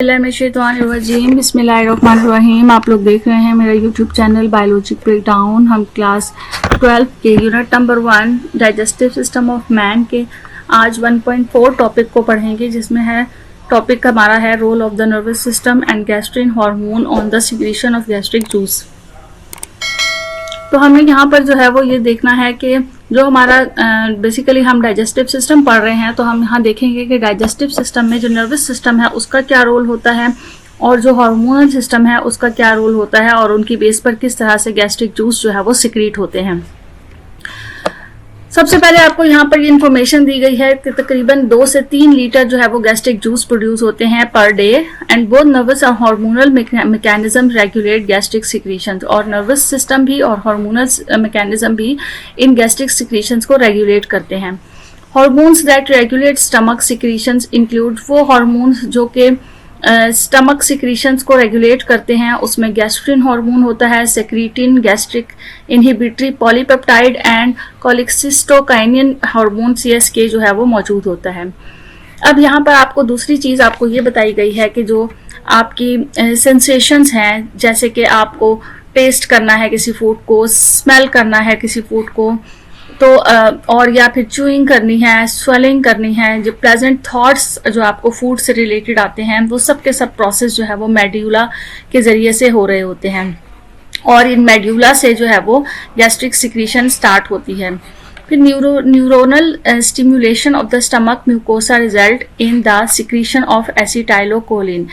बिस्मिल्लाहिर्रहमानिर्रहीम। आप लोग देख रहे हैं मेरा यूट्यूब चैनल बायोलॉजिक ब्रेकडाउन। हम क्लास 12 के unit number 1 digestive system of man के आज 1.4 टॉपिक को पढ़ेंगे, जिसमें है टॉपिक हमारा है role of the nervous system and gastrin hormone on the secretion of gastric juice. तो हमें यहाँ पर जो है वो ये देखना है कि जो हमारा बेसिकली हम डाइजेस्टिव सिस्टम पढ़ रहे हैं, तो हम यहाँ देखेंगे कि डाइजेस्टिव सिस्टम में जो नर्वस सिस्टम है उसका क्या रोल होता है और जो हार्मोनल सिस्टम है उसका क्या रोल होता है और उनकी बेस पर किस तरह से गैस्ट्रिक जूस जो है वो सिक्रीट होते हैं। सबसे पहले आपको यहाँ पर ये इन्फॉर्मेशन दी गई है कि तकरीबन 2 से 3 लीटर जो है वो गैस्ट्रिक जूस प्रोड्यूस होते हैं per day and both nervous और hormonal mechanism regulate gastric secretions. और नर्वस सिस्टम भी और हार्मोनल मैकेनिज्म भी इन गैस्ट्रिक सिक्रीशंस को रेगुलेट करते हैं। Hormones that regulate stomach secretions include वो हार्मोन्स जो कि स्टमक सिक्रीशंस को रेगुलेट करते हैं। उसमें गैस्ट्रिन हार्मोन होता है, secretin, gastric inhibitory polypeptide and cholecystokinin hormone CSK जो है वो मौजूद होता है। अब यहाँ पर आपको दूसरी चीज़ आपको ये बताई गई है कि जो आपकी सेंसेशंस हैं, जैसे कि आपको टेस्ट करना है किसी फूड को, स्मेल करना है किसी फूड को, तो और या फिर च्यूइंग करनी है, स्वेलिंग करनी है, जो प्लेजेंट थॉट्स जो आपको फूड से रिलेटेड आते हैं, वो सब के सब प्रोसेस जो है वो मेड्यूला के ज़रिए से हो रहे होते हैं और इन मेड्यूला से जो है वो गैस्ट्रिक सिक्रीशन स्टार्ट होती है। फिर neuronal stimulation of the stomach mucosa result in the secretion of acetylcholine.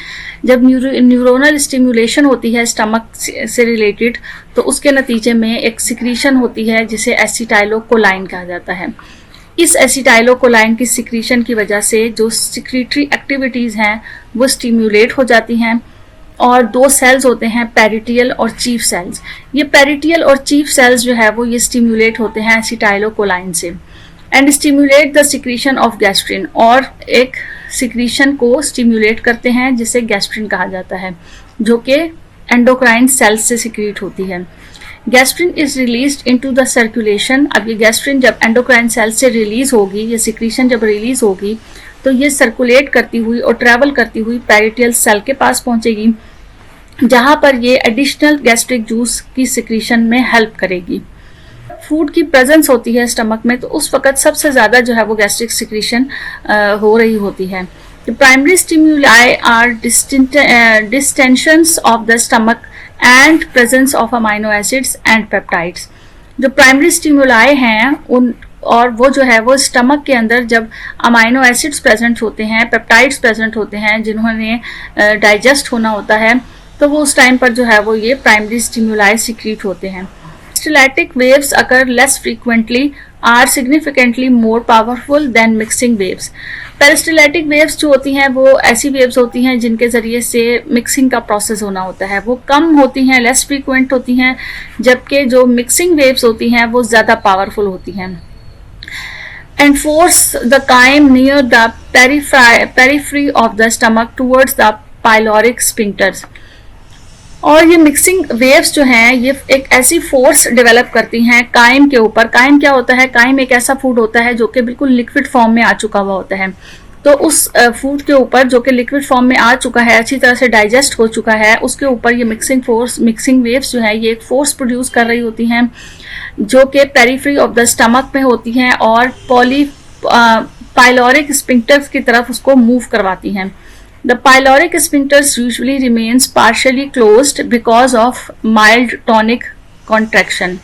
जब न्यूरोनल स्टिमुलेशन होती है स्टमक से रिलेटेड, तो उसके नतीजे में एक सिक्रीशन होती है जिसे एसिटाइलोकोलाइन कहा जाता है। इस एसिटाइलोकोलाइन की सिक्रीशन की वजह से जो सिक्रीटरी एक्टिविटीज़ हैं वो स्टिम्युलेट हो जाती हैं। और 2 सेल्स होते हैं, पेरिटियल और चीफ सेल्स। ये पेरिटियल और चीफ सेल्स जो है वो ये स्टिम्युलेट होते हैं एसिटाइलोकोलाइन से and stimulate the secretion of gastrin, और एक सिक्रीशन को स्टिम्युलेट करते हैं जिसे गैस्ट्रिन कहा जाता है, जो कि एंडोक्राइन सेल्स से सिक्रीट होती है। Gastrin is released into the circulation. अब ये गैस्ट्रिन जब एंडोक्राइन सेल्स से रिलीज होगी, ये सिक्रीशन जब रिलीज होगी, तो ये सर्कुलेट करती हुई और ट्रैवल करती हुई पेरिटियल सेल के पास पहुंचेगी, जहां पर ये एडिशनल गैस्ट्रिक जूस की सिक्रीशन में हेल्प करेगी। फूड की प्रेजेंस होती है स्टमक में, तो उस वक्त सबसे ज़्यादा जो है वो गैस्ट्रिक सिक्रीशन हो रही होती है। The primary stimuli are distensions of the stomach and presence of amino acids and peptides. जो प्राइमरी स्टिमुलाई हैं उन और वो जो है वो स्टमक के अंदर जब अमाइनो एसिड्स प्रेजेंट होते हैं, पेप्टाइड्स प्रेजेंट होते हैं जिन्होंने डाइजेस्ट होना होता है, तो वो उस टाइम पर जो है वो ये प्राइमरी स्टिमुलाई सिक्रीट होते हैं। Peristaltic waves occur less frequently are significantly more powerful than mixing waves. Peristaltic waves जो होती हैं वो ऐसी वेव्स होती हैं जिनके ज़रिए से मिक्सिंग का प्रोसेस होना होता है, वो कम होती हैं, लेस फ्रीक्वेंट होती हैं, जबकि जो मिक्सिंग वेव्स होती हैं वो ज़्यादा पावरफुल होती हैं। And force the chyme near the periphery of the stomach towards the pyloric sphincters। और ये मिक्सिंग वेव्स जो हैं ये एक ऐसी फोर्स डेवलप करती हैं काइम के ऊपर। काइम क्या होता है? काइम एक ऐसा फूड होता है जो कि बिल्कुल लिक्विड फॉर्म में आ चुका हुआ होता है। तो उस फूड के ऊपर जो कि लिक्विड फॉर्म में आ चुका है, अच्छी तरह से डाइजेस्ट हो चुका है, उसके ऊपर ये मिक्सिंग वेव्स जो है ये एक फोर्स प्रोड्यूस कर रही होती हैं जो कि पेरिफेरी ऑफ द स्टमक में होती हैं और पाइलोरिक स्फिंक्टर्स की तरफ उसको मूव करवाती हैं। The pyloric sphincters usually remains partially closed because of mild tonic contraction.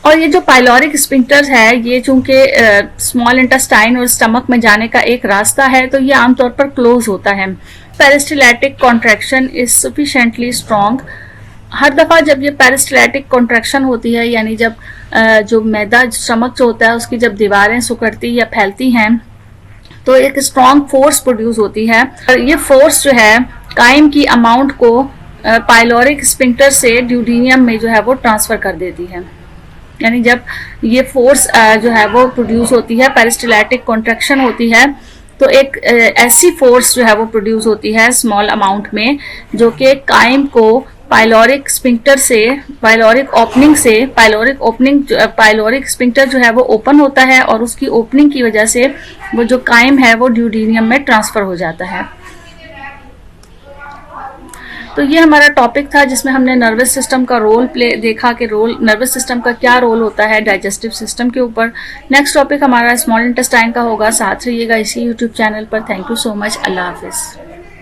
और ये जो पाइलोरिक स्फिंक्टर्स है ये चूंकि स्मॉल इंटेस्टाइन और स्टमक में जाने का एक रास्ता है, तो ये आमतौर पर क्लोज होता है। Peristaltic contraction is sufficiently strong. हर दफ़ा जब ये पेरिस्टाल्टिक कॉन्ट्रैक्शन होती है, यानी जब जो मैदा स्टमक जो होता है उसकी जब दीवारें सिकुड़ती या फैलती हैं, तो एक स्ट्रॉन्ग फोर्स प्रोड्यूस होती है। और ये फोर्स जो है काइम की अमाउंट को पाइलोरिक स्फिंक्टर से ड्यूडेनियम में जो है वो ट्रांसफ़र कर देती है। यानी जब ये फोर्स जो है वो प्रोड्यूस होती है, पेरिस्टाल्टिक कॉन्ट्रैक्शन होती है, तो एक ऐसी फोर्स जो है वो प्रोड्यूस होती है स्मॉल अमाउंट में, जो कि काइम को पाइलोरिक स्फिंक्टर से, पाइलोरिक स्फिंक्टर जो है वो ओपन होता है और उसकी ओपनिंग की वजह से वो जो काइम है वो ड्यूडेनियम में ट्रांसफ़र हो जाता है। तो ये हमारा टॉपिक था जिसमें हमने नर्वस सिस्टम का रोल प्ले देखा कि नर्वस सिस्टम का क्या रोल होता है डाइजेस्टिव सिस्टम के ऊपर। नेक्स्ट टॉपिक हमारा स्मॉल इंटेस्टाइन का होगा। साथ रहिएगा इसी यूट्यूब चैनल पर। Thank you so much. अल्लाह हाफिज़।